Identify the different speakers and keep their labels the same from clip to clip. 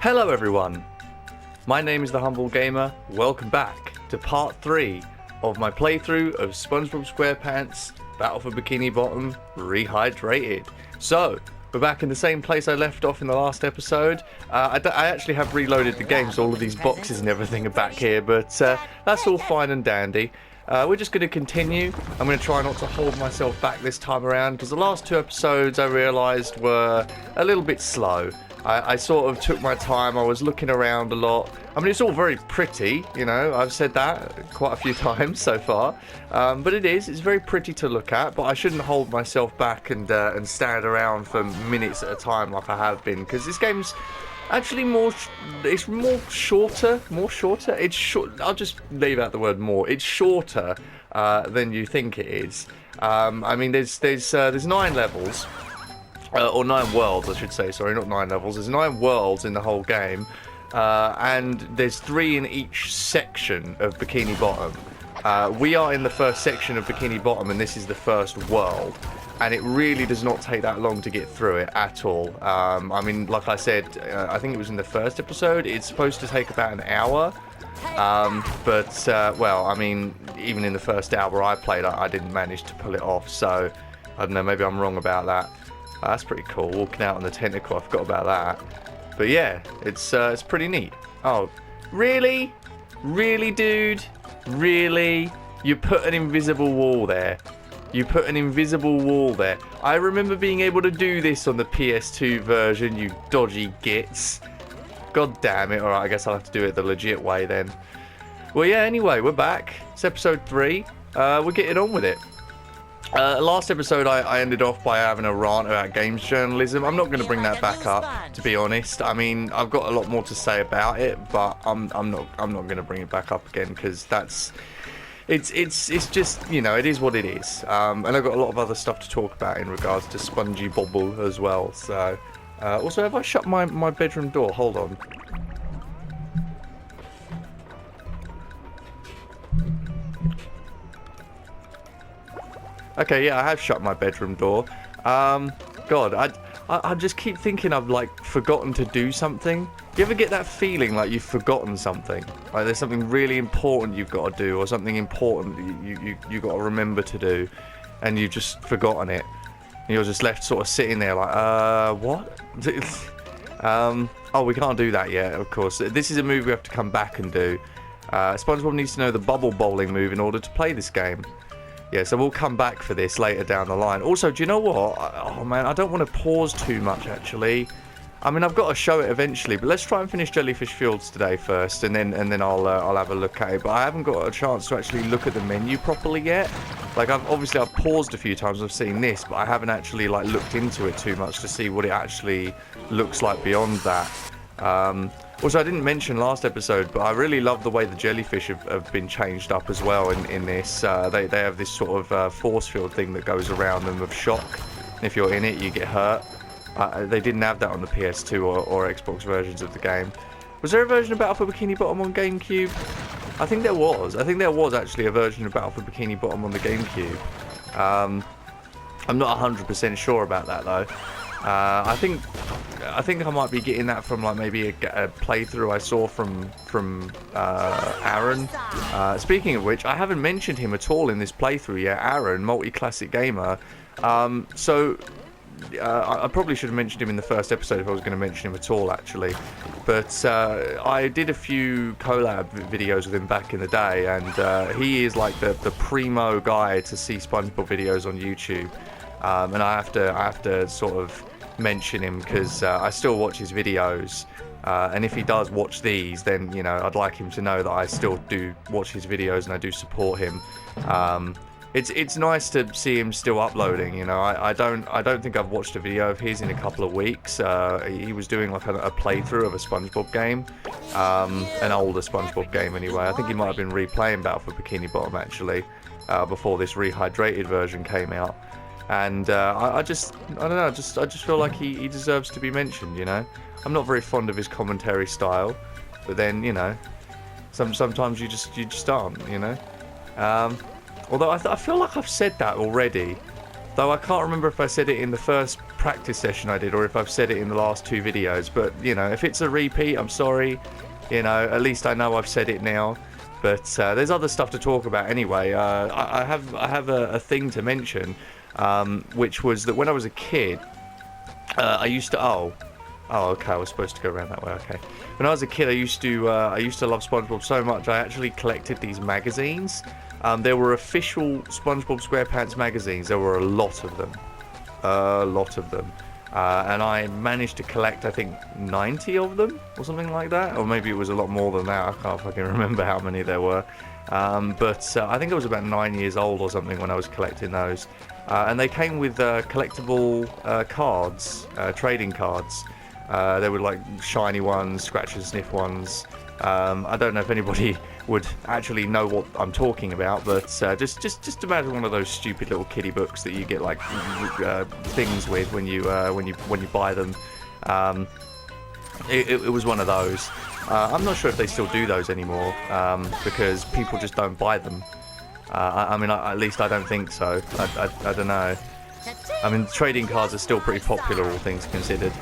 Speaker 1: Hello everyone, my name is The Humble Gamer. Welcome back to part 3 of my playthrough of SpongeBob SquarePants Battle for Bikini Bottom Rehydrated. So, we're back in the same place I left off in the last episode. I actually have reloaded the game, so all of these boxes and everything are back here, but that's all fine and dandy. We're just going to continue. I'm going to try not to hold myself back this time around, because the last 2 episodes I realised were a little bit slow. I sort of took my time, I was looking around a lot. I mean, it's all very pretty, you know, I've said that quite a few times so far. But it's very pretty to look at, but I shouldn't hold myself back and stand around for minutes at a time like I have been, because this game's actually it's more shorter. It's short. I'll just leave out the word more. It's shorter than you think it is. I mean, there's 9 levels. Or 9 worlds, I should say, sorry, not 9 levels. There's 9 worlds in the whole game, and there's 3 in each section of Bikini Bottom. We are in the first section of Bikini Bottom, and this is the first world, and it really does not take that long to get through it at all. I mean, like I said, I think it was in the first episode, it's supposed to take about an hour, well, I mean, even in the first hour I played, I didn't manage to pull it off, so I don't know, maybe I'm wrong about that. That's pretty cool, walking out on the tentacle, I forgot about that. But yeah, it's pretty neat. Oh, really? Really, dude? Really? You put an invisible wall there. You put an invisible wall there. I remember being able to do this on the PS2 version, you dodgy gits. God damn it. Alright, I guess I'll have to do it the legit way then. Well, yeah, anyway, we're back. It's episode 3. We're getting on with it. Last episode I ended off by having a rant about games journalism. I'm not going to bring that back up, to be honest. I mean, I've got a lot more to say about it, but I'm not going to bring it back up again, because it's just, you know, it is what it is. And I've got a lot of other stuff to talk about in regards to Spongy Bobble as well. So also, have I shut my bedroom door? Hold on. Okay, yeah, I have shut my bedroom door. God, I just keep thinking I've, like, forgotten to do something. You ever get that feeling like you've forgotten something? Like there's something really important you've got to do, or something important you got to remember to do, and you've just forgotten it. And you're just left sort of sitting there like, what? Oh, we can't do that yet, of course. This is a move we have to come back and do. SpongeBob needs to know the bubble bowling move in order to play this game. Yeah, so we'll come back for this later down the line. Also, do you know what? Oh man, I don't want to pause too much actually. I mean, I've got to show it eventually, but let's try and finish Jellyfish Fields today first, and then I'll have a look at it. But I haven't got a chance to actually look at the menu properly yet. Like, I've paused a few times. I've seen this, but I haven't actually like looked into it too much to see what it actually looks like beyond that. Also, I didn't mention last episode, but I really love the way the jellyfish have been changed up as well in this. They have this sort of force field thing that goes around them of shock. If you're in it, you get hurt. They didn't have that on the PS2 or Xbox versions of the game. Was there a version of Battle for Bikini Bottom on GameCube? I think there was. I think there was actually a version of Battle for Bikini Bottom on the GameCube. I'm not 100% sure about that though. I think I might be getting that from like maybe a playthrough I saw from Aaron. Speaking of which, I haven't mentioned him at all in this playthrough yet. Aaron, multi-classic gamer. I probably should have mentioned him in the first episode if I was going to mention him at all, actually. But I did a few collab videos with him back in the day, and he is like the primo guy to see SpongeBob videos on YouTube. And I have to sort of mention him because I still watch his videos, and if he does watch these, then you know I'd like him to know that I still do watch his videos and I do support him. It's nice to see him still uploading. You know, I don't think I've watched a video of his in a couple of weeks. He was doing like a playthrough of a SpongeBob game, an older SpongeBob game anyway. I think he might have been replaying Battle for Bikini Bottom actually before this Rehydrated version came out. And I don't know, I just feel like he deserves to be mentioned, you know. I'm not very fond of his commentary style, but then, you know, sometimes you just aren't, you know. Although I feel like I've said that already, though I can't remember if I said it in the first practice session I did, or if I've said it in the last 2 videos. But, you know, if it's a repeat, I'm sorry. You know, at least I know I've said it now. But there's other stuff to talk about anyway. I have a thing to mention, which was that when I was a kid, I used to... Oh, okay, I was supposed to go around that way, okay. When I was a kid, I used to love SpongeBob so much, I actually collected these magazines. There were official SpongeBob SquarePants magazines. There were a lot of them. And I managed to collect, I think, 90 of them, or something like that. Or maybe it was a lot more than that. I can't fucking remember how many there were. But I think I was about 9 years old or something when I was collecting those. And they came with collectible cards, trading cards. They were like shiny ones, scratch and sniff ones. I don't know if anybody would actually know what I'm talking about, but just imagine one of those stupid little kiddie books that you get like things with when you buy them. It was one of those. I'm not sure if they still do those anymore, because people just don't buy them. I mean, at least I don't think so. I don't know. I mean, trading cards are still pretty popular, all things considered.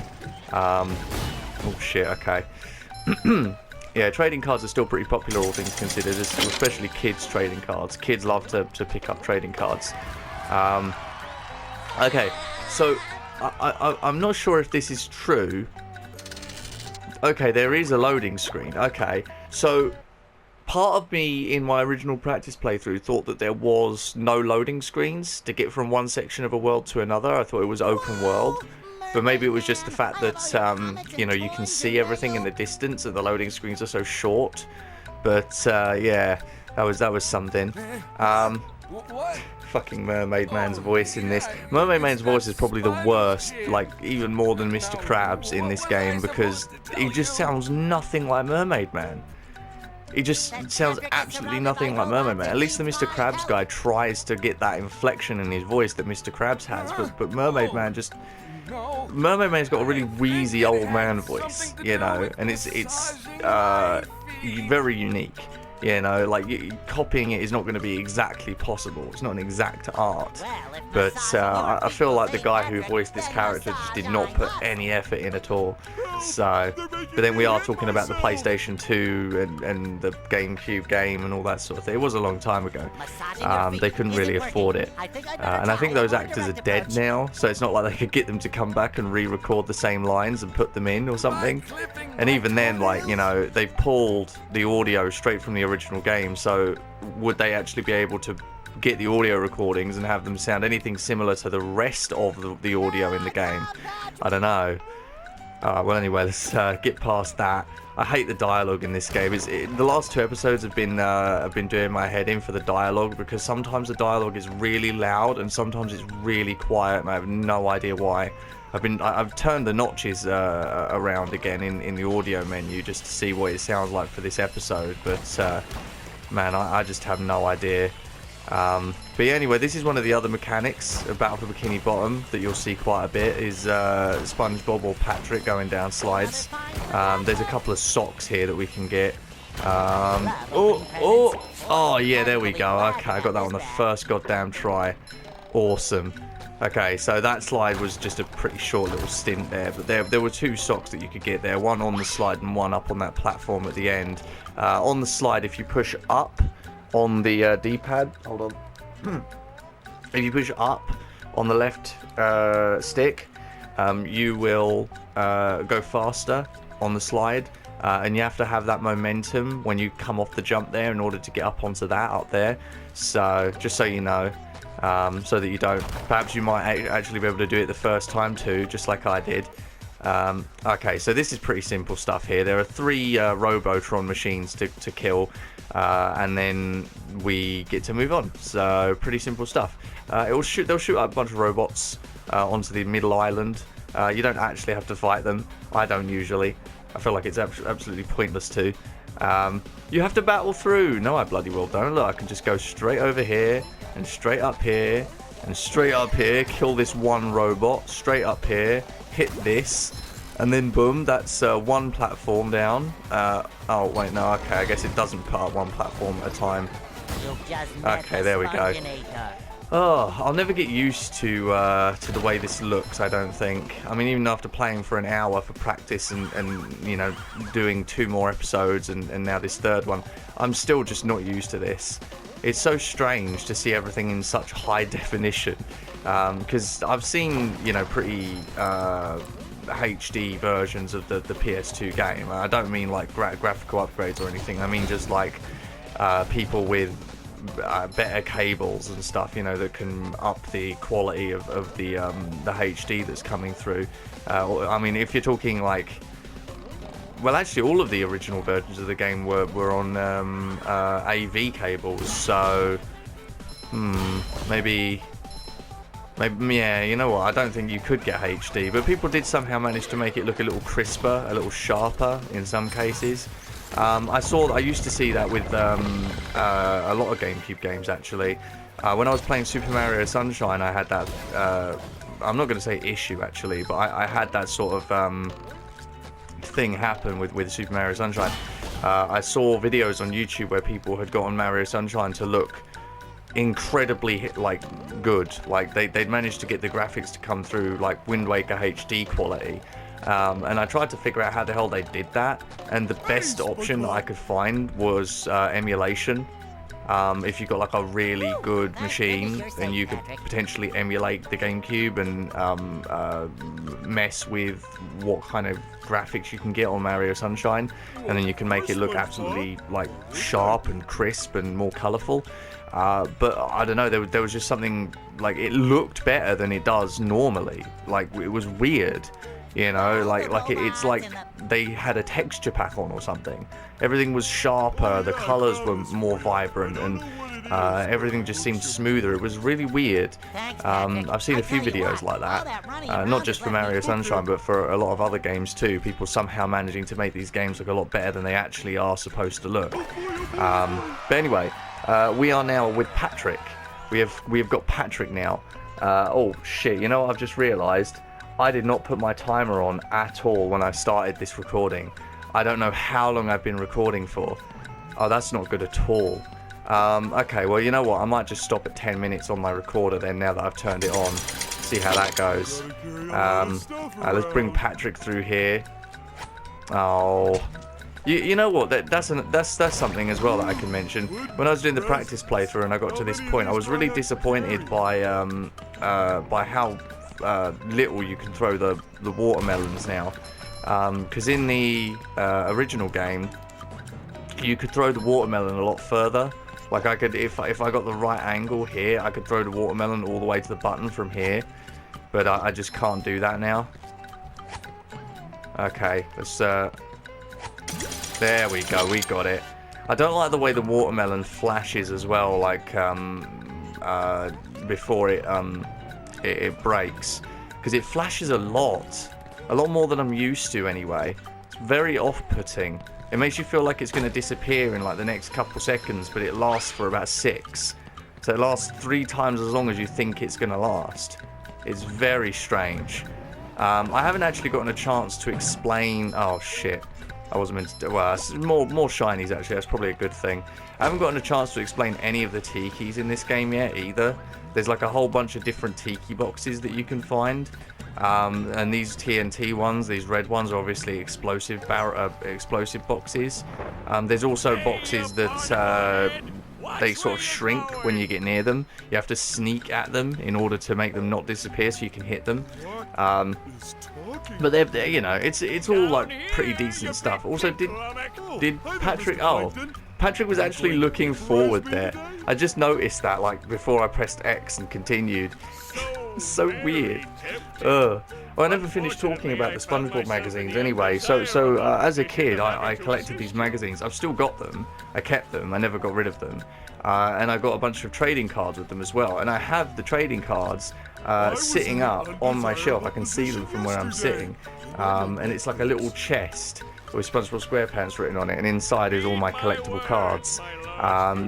Speaker 1: Oh shit, okay. Yeah, trading cards are still pretty popular, all things considered, especially kids' trading cards. Kids love to pick up trading cards. Okay, so I'm not sure if this is true. Okay, there is a loading screen. Okay, so part of me in my original practice playthrough thought that there was no loading screens to get from one section of a world to another. I thought it was open world. But maybe it was just the fact that, you know, you can see everything in the distance and the loading screens are so short. But, yeah, that was something. Fucking Mermaid Man's voice in this. Mermaid Man's voice is probably the worst, like, even more than Mr. Krabs in this game, because he just sounds nothing like Mermaid Man. He just sounds absolutely nothing like Mermaid Man. At least the Mr. Krabs guy tries to get that inflection in his voice that Mr. Krabs has, but Mermaid Man just... Mermaid Man's got a really wheezy old man voice, you know, and it's very unique, you know, like copying it is not going to be exactly possible. It's not an exact art, but I feel like the guy who voiced this character just did not put any effort in at all. So, but then we are talking about the PlayStation 2 and the GameCube game and all that sort of thing. It was a long time ago. They couldn't really afford it. And I think those actors are dead now, so it's not like they could get them to come back and re-record the same lines and put them in or something. And even then, like, you know, they've pulled the audio straight from the original game, so would they actually be able to get the audio recordings and have them sound anything similar to the rest of the audio in the game? I don't know. Well, anyway, let's get past that. I hate the dialogue in this game. The last 2 episodes have been doing my head in for the dialogue, because sometimes the dialogue is really loud and sometimes it's really quiet, and I have no idea why. I've turned the notches around again in the audio menu just to see what it sounds like for this episode, but man, I just have no idea. But yeah, anyway, this is one of the other mechanics of Battle for Bikini Bottom that you'll see quite a bit, is SpongeBob or Patrick going down slides. There's a couple of socks here that we can get. Oh yeah, there we go. Okay, I got that on the first goddamn try. Awesome. Okay, so that slide was just a pretty short little stint there, but there were 2 socks that you could get there, one on the slide and one up on that platform at the end. On the slide, if you push up on the D-pad, hold on, if you push up on the left stick, you will go faster on the slide, and you have to have that momentum when you come off the jump there in order to get up onto that up there. So just so you know, so that you don't, perhaps you might actually be able to do it the first time too, just like I did. Okay, so this is pretty simple stuff here. There are 3 Robotron machines to kill, and then we get to move on. So pretty simple stuff. They'll shoot up a bunch of robots onto the middle island. You don't actually have to fight them. I don't usually. I feel like it's absolutely pointless to. You have to battle through. No, I bloody well don't. Look, I can just go straight over here and straight up here and straight up here, kill this one robot, straight up here, hit this, and then boom, that's 1 platform down. Oh wait, no, okay, I guess it doesn't put up 1 platform at a time. Okay, there we go. Oh, I'll never get used to the way this looks, I don't think. I mean, even after playing for an hour for practice and you know, doing 2 more episodes and now this 3rd one, I'm still just not used to this. It's so strange to see everything in such high definition, because I've seen, you know, pretty HD versions of the PS2 game. I don't mean like graphical upgrades or anything. I mean just like people with better cables and stuff, you know, that can up the quality of the HD that's coming through. I mean, if you're talking like, well, actually, all of the original versions of the game were on AV cables, so maybe, yeah, you know what, I don't think you could get HD, but people did somehow manage to make it look a little crisper, a little sharper in some cases. I used to see that with a lot of GameCube games, actually. When I was playing Super Mario Sunshine, I had that, I'm not going to say issue, actually, but I had that sort of thing happen with Super Mario Sunshine. I saw videos on YouTube where people had gotten Mario Sunshine to look incredibly like good, like they'd managed to get the graphics to come through like Wind Waker HD quality. And I tried to figure out how the hell they did that, and the best option that I could find was emulation. If you've got like a really good machine, then you could potentially emulate the GameCube and mess with what kind of graphics you can get on Mario Sunshine, and then you can make it look absolutely like sharp and crisp and more colourful. But I don't know, there was just something, like, it looked better than it does normally. Like, it was weird. You know, it's like they had a texture pack on or something. Everything was sharper, the colours were more vibrant, and everything just seemed smoother. It was really weird. I've seen a few videos like that, not just for Mario Sunshine, but for a lot of other games too. People somehow managing to make these games look a lot better than they actually are supposed to look. But anyway, we are now with Patrick. We have got Patrick now. Oh shit! You know what I've just realised? I did not put my timer on at all when I started this recording. I don't know how long I've been recording for. Oh, that's not good at all. Okay, well, you know what? I might just stop at 10 minutes on my recorder then, now that I've turned it on. See how that goes. Let's bring Patrick through here. Oh, you know what? That's something as well that I can mention. When I was doing the practice playthrough and I got to this point, I was really disappointed by how little you can throw the watermelons now, because in the original game you could throw the watermelon a lot further. Like, I could, if I got the right angle here, I could throw the watermelon all the way to the button from here, but I just can't do that now. Okay, let's there we go, we got it. I don't like the way the watermelon flashes as well, like before it breaks, because it flashes a lot more than I'm used to anyway. It's very off-putting. It makes you feel like it's going to disappear in like the next couple seconds, but it lasts for about 6. So it lasts 3 times as long as you think it's going to last. It's very strange. I haven't actually gotten a chance to explain... Oh shit, I wasn't meant to do... Well, it's more shinies actually, that's probably a good thing. I haven't gotten a chance to explain any of the tikis in this game yet either. There's like a whole bunch of different tiki boxes that you can find, and these TNT ones, these red ones, are obviously explosive boxes. There's also boxes that they sort of shrink when you get near them. You have to sneak at them in order to make them not disappear, so you can hit them. But they're you know, it's all like pretty decent stuff. Also, did Patrick? Oh, Patrick was actually looking forward there. I just noticed that, like, before I pressed X and continued. So weird. Well, I never finished talking about the SpongeBob magazines anyway. So as a kid, I collected these magazines. I've still got them. I kept them. I never got rid of them. And I got a bunch of trading cards with them as well. And I have the trading cards sitting up on my shelf. I can see them from where I'm sitting. And it's like a little chest with SpongeBob SquarePants written on it, and inside is all my collectible cards.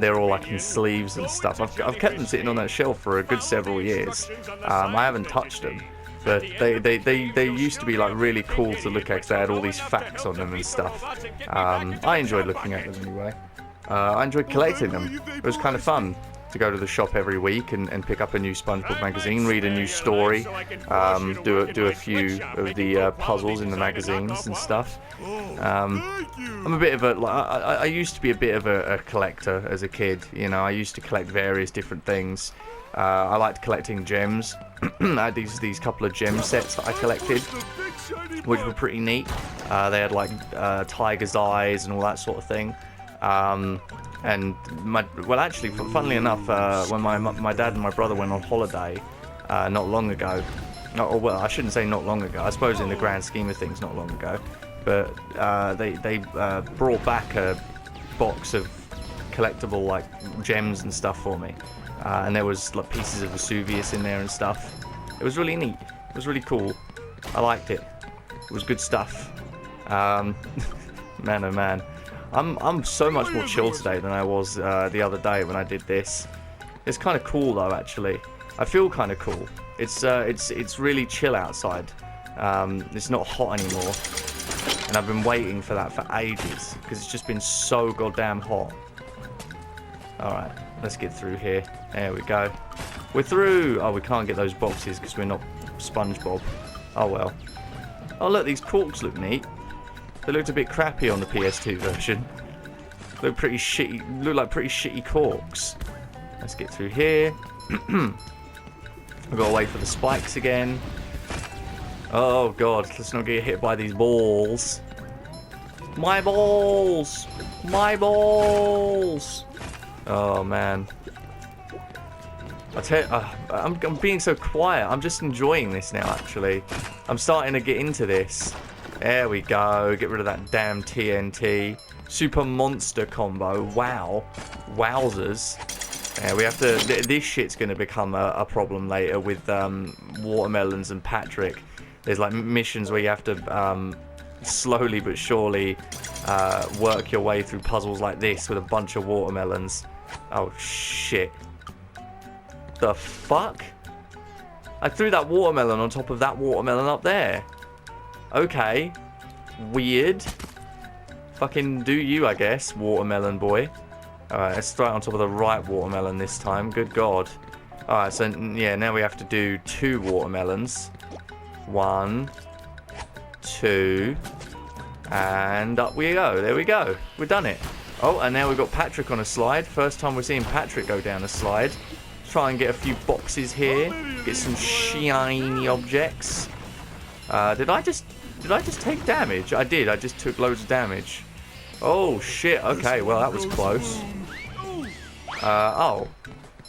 Speaker 1: They're all like in sleeves and stuff. I've kept them sitting on that shelf for a good several years. I haven't touched them, but they used to be like really cool to look at, because they had all these facts on them and stuff. I enjoyed looking at them anyway. I enjoyed collecting them. It was kind of fun. to go to the shop every week and pick up a new SpongeBob magazine, read a new story, do a few of the puzzles in the magazines and stuff. I'm a bit of a, I used to be a bit of a collector as a kid. You know, I used to collect various different things. I liked collecting gems. I had these couple of gem sets that I collected, which were pretty neat. They had like tiger's eyes and all that sort of thing. Well, actually, funnily enough, when my dad and my brother went on holiday not long ago, well, I shouldn't say not long ago. I suppose in the grand scheme of things, not long ago. But they brought back a box of collectible like gems and stuff for me, and there was like pieces of Vesuvius in there and stuff. It was really neat. It was really cool. I liked it. It was good stuff. Man, oh man, I'm so much more chill today than I was the other day when I did this. It's kind of cool though, actually. I feel kind of cool. It's really chill outside. It's not hot anymore. And I've been waiting for that for ages, because it's just been so goddamn hot. Alright, let's get through here. There we go. We're through! Oh, we can't get those boxes because we're not SpongeBob. Oh well. Oh look, these corks look neat. They looked a bit crappy on the PS2 version. Look pretty shitty, look like pretty shitty corks. Let's get through here. I've got to wait for the spikes again. Oh god, let's not get hit by these balls. My balls! My balls! Oh man. I tell you, I'm being so quiet. I'm just enjoying this now, actually. I'm starting to get into this. There we go. Get rid of that damn TNT. Super monster combo. Wow. Wowzers. Yeah, we have to... This shit's going to become a problem later with watermelons and Patrick. There's like missions where you have to slowly but surely work your way through puzzles like this with a bunch of watermelons. Oh shit. The fuck? I threw that watermelon on top of that watermelon up there. Okay. Weird. Fucking do you, I guess, watermelon boy. Alright, let's throw it on top of the right watermelon this time. Good god. Alright, so yeah, now we have to do 2 watermelons. 1, 2, and up we go. There we go. We've done it. Oh, and now we've got Patrick on a slide. First time we're seeing Patrick go down a slide. Try and get a few boxes here. Get some shiny objects. Did I just take damage? I did. I just took loads of damage. Oh shit. Okay, well that was close. Oh,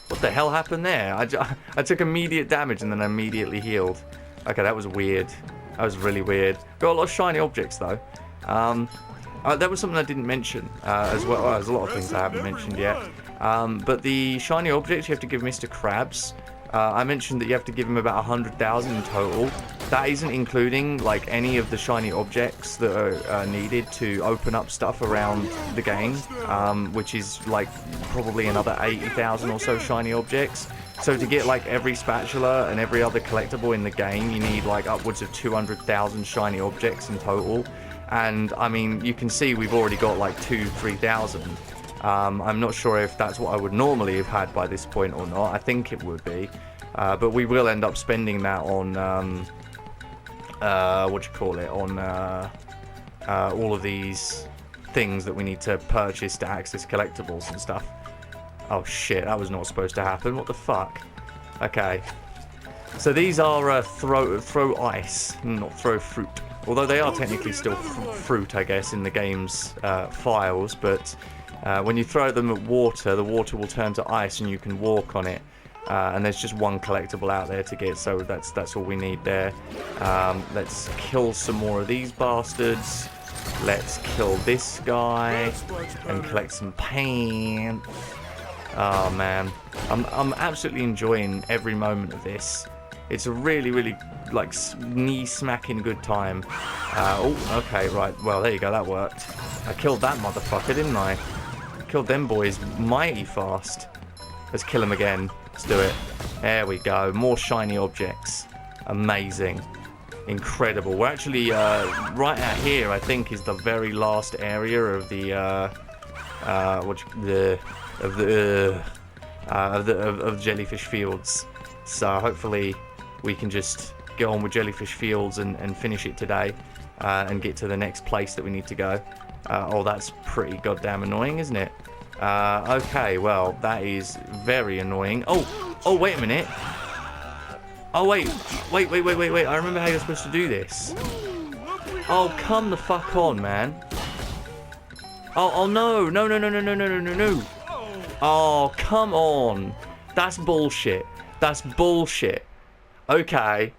Speaker 1: what the hell happened there? I took immediate damage and then immediately healed. Okay, that was weird. That was really weird. Got a lot of shiny objects though. That was something I didn't mention as well. Well, there's a lot of things I haven't mentioned yet. But the shiny objects you have to give Mr. Krabs. I mentioned that you have to give him about 100,000 in total. That isn't including like any of the shiny objects that are needed to open up stuff around the game, which is like probably another 80,000 or so shiny objects. So to get like every spatula and every other collectible in the game, you need like upwards of 200,000 shiny objects in total. And I mean, you can see we've already got like 3,000. I'm not sure if that's what I would normally have had by this point or not. I think it would be. But we will end up spending that on, on all of these things that we need to purchase to access collectibles and stuff. Oh shit, that was not supposed to happen. What the fuck? Okay. So these are throw ice, not throw fruit. Although they are technically still fruit, I guess, in the game's files. But when you throw them at water, the water will turn to ice and you can walk on it. And there's just one collectible out there to get, so that's all we need there. Let's kill some more of these bastards. Let's kill this guy and collect some paint. Oh man, I'm absolutely enjoying every moment of this. It's a really, really like knee-smacking good time. Oh, okay, right. Well, there you go. That worked. I killed that motherfucker, didn't I? Killed them boys mighty fast. Let's kill him again. Let's do it. There we go. More shiny objects. Amazing. Incredible. We're actually right out here, I think, is the very last area of the of Jellyfish Fields. So hopefully we can just get on with Jellyfish Fields and finish it today, and get to the next place that we need to go. Oh, that's pretty goddamn annoying, isn't it? Okay, well, that is very annoying. Oh, wait a minute. Oh, wait. I remember how you're supposed to do this. Oh, come the fuck on, man. Oh, no. No. Oh, come on. That's bullshit. Okay.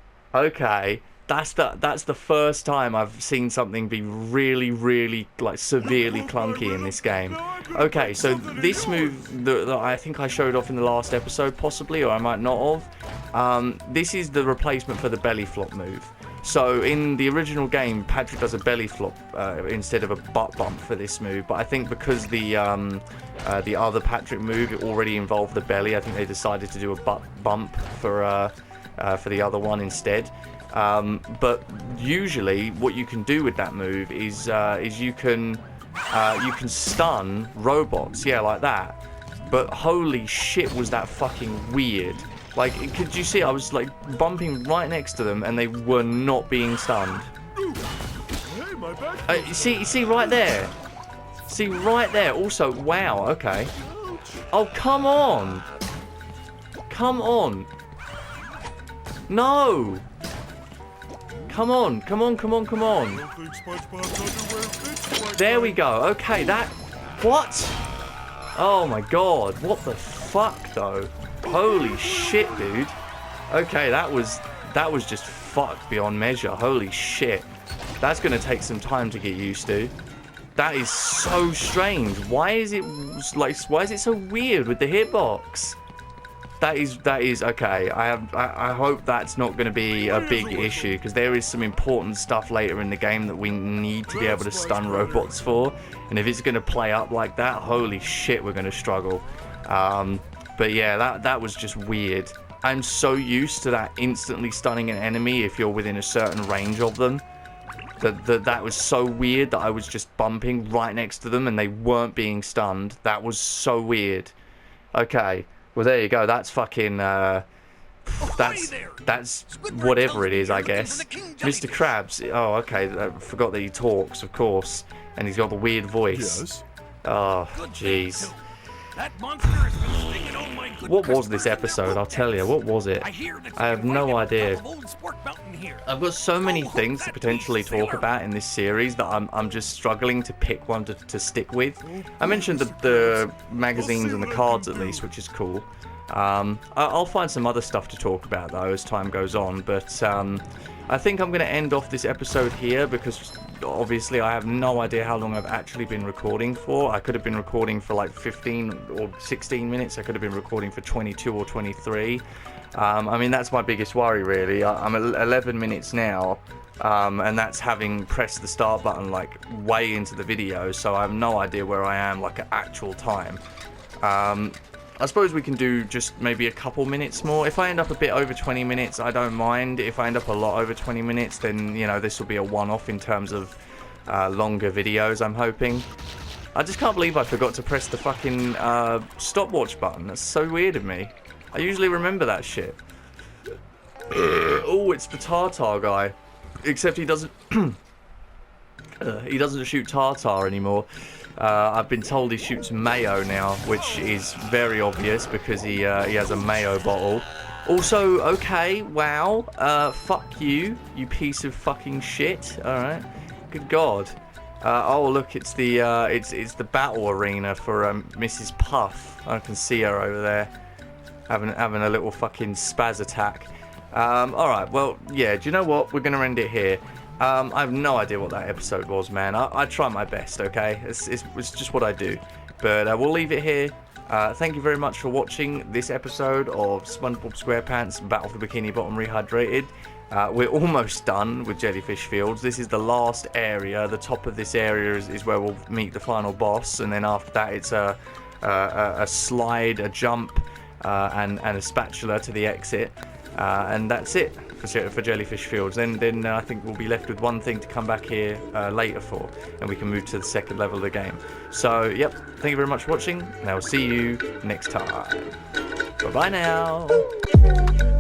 Speaker 1: That's the first time I've seen something be really, like, severely clunky in this game. Okay, so this move that I think I showed off in the last episode, possibly, or I might not have. This is the replacement for the belly flop move. So in the original game, Patrick does a belly flop instead of a butt bump for this move. But I think because the other Patrick move already involved the belly, I think they decided to do a butt bump for the other one instead. But usually, what you can do with that move is you can stun robots, yeah, like that. But holy shit, was that fucking weird! Like, could you see? I was like bumping right next to them, and they were not being stunned. See right there. See right there. Also, wow. Okay. Oh, come on. No. Come on. There we go. Okay, what? Oh my god. What the fuck, though? Holy shit, dude. Okay, that was just fucked beyond measure. Holy shit. That's gonna take some time to get used to. That is so strange. Why is it so weird with the hitbox? That is okay. I hope that's not going to be a big issue, because there is some important stuff later in the game that we need to be able to stun robots for, and if it's going to play up like that, holy shit, we're going to struggle. But yeah, that was just weird. I'm so used to that instantly stunning an enemy if you're within a certain range of them. That was so weird that I was just bumping right next to them and they weren't being stunned. That was so weird. Okay. Well, there you go. That's fucking, that's whatever it is, I guess. Mr. Krabs. Oh, okay. I forgot that he talks, of course. And he's got the weird voice. Yes. Oh, jeez. What was this episode? I'll tell you. What was it? I have no idea. I've got so many things to potentially talk about in this series that I'm just struggling to pick one to stick with. I mentioned the magazines and the cards at least, which is cool. I'll find some other stuff to talk about though as time goes on, but I think I'm going to end off this episode here because obviously I have no idea how long I've actually been recording for. I could have been recording for like 15 or 16 minutes. I could have been recording for 22 or 23. I mean, that's my biggest worry really. I'm at 11 minutes now, and that's having pressed the start button like way into the video, so I have no idea where I am like at actual time. I suppose we can do just maybe a couple minutes more. If I end up a bit over 20 minutes, I don't mind. If I end up a lot over 20 minutes, then, you know, this will be a one-off in terms of longer videos, I'm hoping. I just can't believe I forgot to press the fucking stopwatch button. That's so weird of me. I usually remember that shit. Oh, it's the Tartar guy. Except he doesn't... he doesn't shoot Tartar anymore. I've been told he shoots mayo now, which is very obvious because he has a mayo bottle. Also, okay, wow, fuck you, you piece of fucking shit. All right, good God. Oh look, it's the battle arena for Mrs. Puff. I can see her over there, having a little fucking spaz attack. All right, well, yeah. Do you know what? We're gonna end it here. I have no idea what that episode was, man. I try my best, okay? It's just what I do. But we'll leave it here. Thank you very much for watching this episode of SpongeBob SquarePants Battle for Bikini Bottom Rehydrated. We're almost done with Jellyfish Fields. This is the last area. The top of this area is where we'll meet the final boss. And then after that, it's a slide, a jump, and a spatula to the exit. And that's it. for Jellyfish Fields, then I think we'll be left with one thing to come back here later for, and we can move to the second level of the game. So, yep, thank you very much for watching, and I'll see you next time. Bye-bye now.